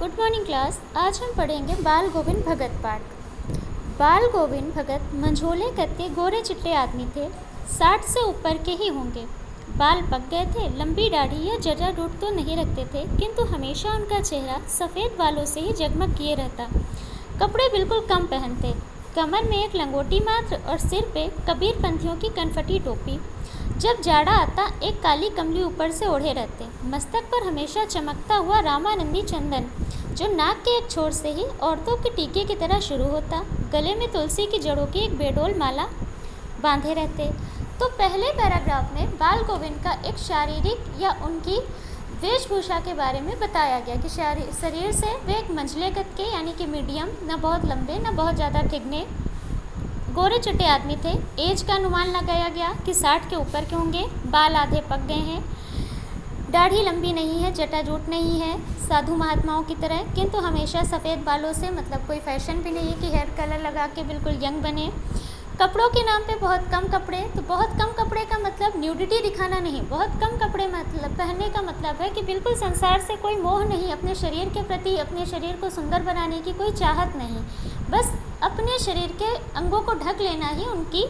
Good morning class. आज हम पढ़ेंगे बाल गोविंद भगत पाठ। बाल गोविंद भगत मंझोले कद के गोरे चिट्टे आदमी थे। 60 से ऊपर के ही होंगे। बाल पक गए थे, लंबी दाढ़ी या जटा रूट तो नहीं रखते थे, किंतु हमेशा उनका चेहरा सफ़ेद बालों से ही जगमग किए रहता। कपड़े बिल्कुल कम पहनते, कमर में एक लंगोटी मात्र और सिर पे कबीर पंथियों की कनफटी टोपी। जब जाड़ा आता एक काली कमली ऊपर से ओढ़े रहते। मस्तक पर हमेशा चमकता हुआ रामानंदी चंदन, जो नाक के एक छोर से ही औरतों के टीके की तरह शुरू होता। गले में तुलसी की जड़ों की एक बेडोल माला बांधे रहते। तो पहले पैराग्राफ में बाल गोविंद का एक शारीरिक या उनकी वेशभूषा के बारे में बताया गया कि शरीर से वे एक मंझले कद के यानी कि मीडियम, न बहुत लंबे न बहुत ज़्यादा ठिगने, गोरे चिट्टे आदमी थे। एज का अनुमान लगाया गया कि 60 के ऊपर के होंगे। बाल आधे पक गए हैं, दाढ़ी लंबी नहीं है, जटा जूट नहीं है साधु महात्माओं की तरह, किंतु हमेशा सफ़ेद बालों से, मतलब कोई फैशन भी नहीं है कि हेयर कलर लगा के बिल्कुल यंग बने। कपड़ों के नाम पे बहुत कम कपड़े। तो बहुत कम कपड़े का मतलब न्यूडिटी दिखाना नहीं, बहुत कम कपड़े मतलब पहनने का मतलब है कि बिल्कुल संसार से कोई मोह नहीं, अपने शरीर के प्रति, अपने शरीर को सुंदर बनाने की कोई चाहत नहीं, बस अपने शरीर के अंगों को ढक लेना ही उनकी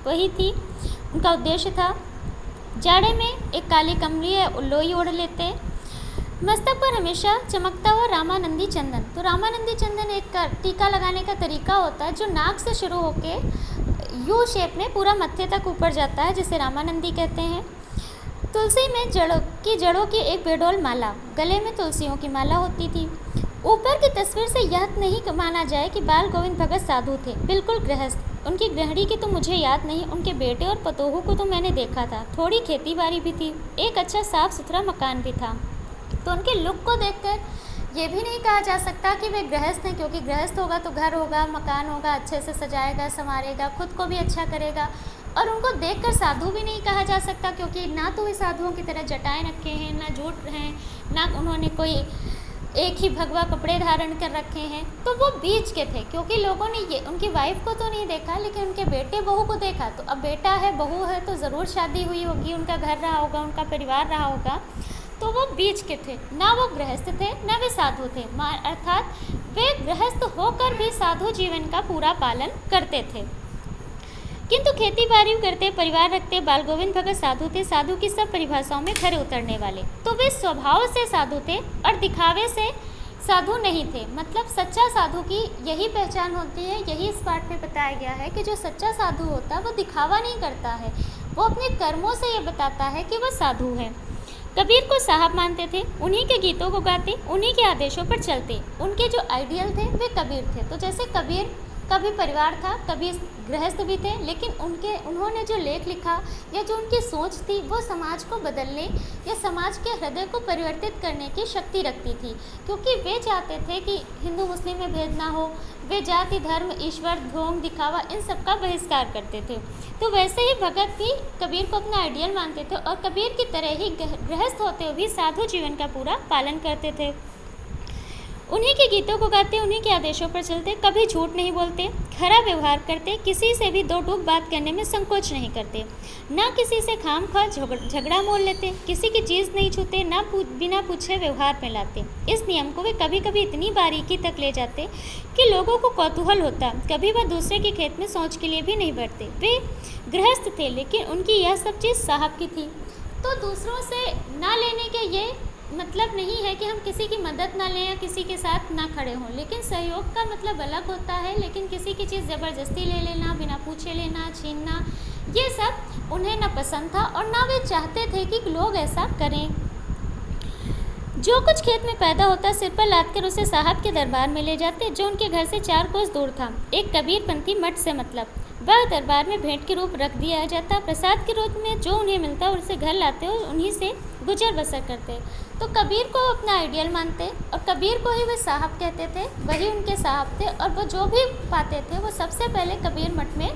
वही थी, उनका उद्देश्य था। जाड़े में एक काली कमली या लोई ओढ़ लेते। मस्तक पर हमेशा चमकता हुआ रामानंदी चंदन। तो रामानंदी चंदन एक टीका लगाने का तरीका होता है जो नाक से शुरू होके यू शेप में पूरा मत्थे तक ऊपर जाता है, जिसे रामानंदी कहते हैं। तुलसी में जड़ों की एक बेडोल माला, गले में तुलसियों की माला होती थी। ऊपर की तस्वीर से यह नहीं माना जाए कि बाल गोविंद भगत साधु थे, बिल्कुल गृहस्थ। उनकी गृहिणी की तो मुझे याद नहीं, उनके बेटे और पतोहू को तो मैंने देखा था। थोड़ी खेती बाड़ी भी थी, एक अच्छा साफ सुथरा मकान भी था। तो उनके लुक को देखकर ये भी नहीं कहा जा सकता कि वे गृहस्थ हैं, क्योंकि गृहस्थ होगा तो घर होगा, मकान होगा, अच्छे से सजाएगा, संवारेगा, खुद को भी अच्छा करेगा। और उनको देखकर साधु भी नहीं कहा जा सकता, क्योंकि ना तो वे साधुओं की तरह जटाएं रखे हैं, ना जूट हैं, ना उन्होंने कोई एक ही भगवा कपड़े धारण कर रखे हैं। तो वो बीच के थे, क्योंकि लोगों ने ये उनकी वाइफ को तो नहीं देखा, लेकिन उनके बेटे बहू को देखा। तो अब बेटा है, बहू है, तो ज़रूर शादी हुई होगी, उनका घर रहा होगा, उनका परिवार रहा होगा। तो वो बीच के थे, ना वो गृहस्थ थे ना वे साधु थे, अर्थात वे गृहस्थ होकर भी साधु जीवन का पूरा पालन करते थे, किंतु खेती बाड़ी करते, परिवार रखते। बाल गोविंद भगत साधु थे, साधु की सब परिभाषाओं में खरे उतरने वाले। तो वे स्वभाव से साधु थे और दिखावे से साधु नहीं थे। मतलब सच्चा साधु की यही पहचान होती है, यही इस पाठ में बताया गया है कि जो सच्चा साधु होता है वो दिखावा नहीं करता है, वो अपने कर्मों से ये बताता है कि वह साधु है। कबीर को साहब मानते थे, उन्हीं के गीतों को गाते, उन्हीं के आदेशों पर चलते। उनके जो आइडियल थे वे कबीर थे। तो जैसे कबीर का भी परिवार था, कबीर गृहस्थ भी थे, लेकिन उन्होंने जो लेख लिखा या जो उनकी सोच थी वो समाज को बदलने या समाज के हृदय को परिवर्तित करने की शक्ति रखती थी, क्योंकि वे चाहते थे कि हिंदू मुस्लिम में भेद ना हो। वे जाति, धर्म, ईश्वर, ढोंग, दिखावा इन सब का बहिष्कार करते थे। तो वैसे ही भगत भी कबीर को अपना आइडियल मानते थे और कबीर की तरह ही गृहस्थ होते हुए भी साधु जीवन का पूरा पालन करते थे। उन्हीं के गीतों को गाते, उन्हीं के आदेशों पर चलते, कभी झूठ नहीं बोलते, खरा व्यवहार करते, किसी से भी दो टूक बात करने में संकोच नहीं करते, ना किसी से खामखा झगड़ा मोल लेते, किसी की चीज़ नहीं छूते, ना बिना पूछे व्यवहार में लाते। इस नियम को वे कभी कभी इतनी बारीकी तक ले जाते कि लोगों को कौतूहल होता। कभी वह दूसरे के खेत में शौच के लिए भी नहीं बढ़ते। वे गृहस्थ थे, लेकिन उनकी यह सब चीज़ साहब की थी। तो दूसरों से ना लेने के ये मतलब नहीं है कि हम किसी की मदद ना लें या किसी के साथ ना खड़े हों, लेकिन सहयोग का मतलब अलग होता है। लेकिन किसी की चीज़ ज़बरदस्ती ले लेना, बिना पूछे लेना, छीनना, ये सब उन्हें ना पसंद था और ना वे चाहते थे कि लोग ऐसा करें। जो कुछ खेत में पैदा होता सिर पर लाद कर उसे साहब के दरबार में ले जाते, जो उनके घर से 4 कोस दूर था। एक कबीरपंथी मठ से मतलब, वह दरबार में भेंट के रूप रख दिया जाता। प्रसाद के रूप में जो उन्हें मिलता उसे घर लाते और उन्हीं से गुजर बसर करते। तो कबीर को अपना आइडियल मानते और कबीर को ही वे साहब कहते थे, वही उनके साहब थे। और वो जो भी पाते थे वो सबसे पहले कबीर मठ में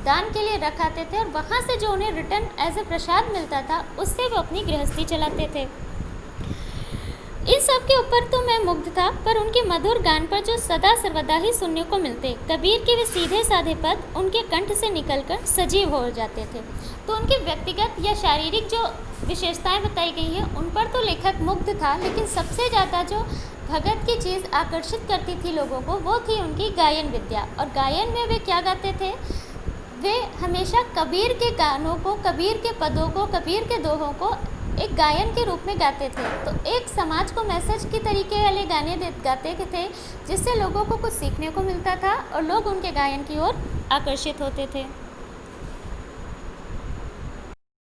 दान के लिए रखाते थे और वहाँ से जो उन्हें रिटर्न एज ए प्रसाद मिलता था उससे वो अपनी गृहस्थी चलाते थे। इन सब के ऊपर तो मैं मुग्ध था, पर उनके मधुर गान पर जो सदा सर्वदा ही सुनने को मिलते, कबीर के वे सीधे साधे पद उनके कंठ से निकलकर सजीव हो जाते थे। तो उनके व्यक्तिगत या शारीरिक जो विशेषताएं बताई गई हैं उन पर तो लेखक मुग्ध था, लेकिन सबसे ज़्यादा जो भगत की चीज़ आकर्षित करती थी लोगों को, वो थी उनकी गायन विद्या। और गायन में वे क्या गाते थे? वे हमेशा कबीर के गानों को, कबीर के पदों को, कबीर के दोहों को एक गायन के रूप में गाते थे। तो एक समाज को मैसेज की तरीके वाले गाने गाते थे, जिससे लोगों को कुछ सीखने को मिलता था और लोग उनके गायन की ओर आकर्षित होते थे।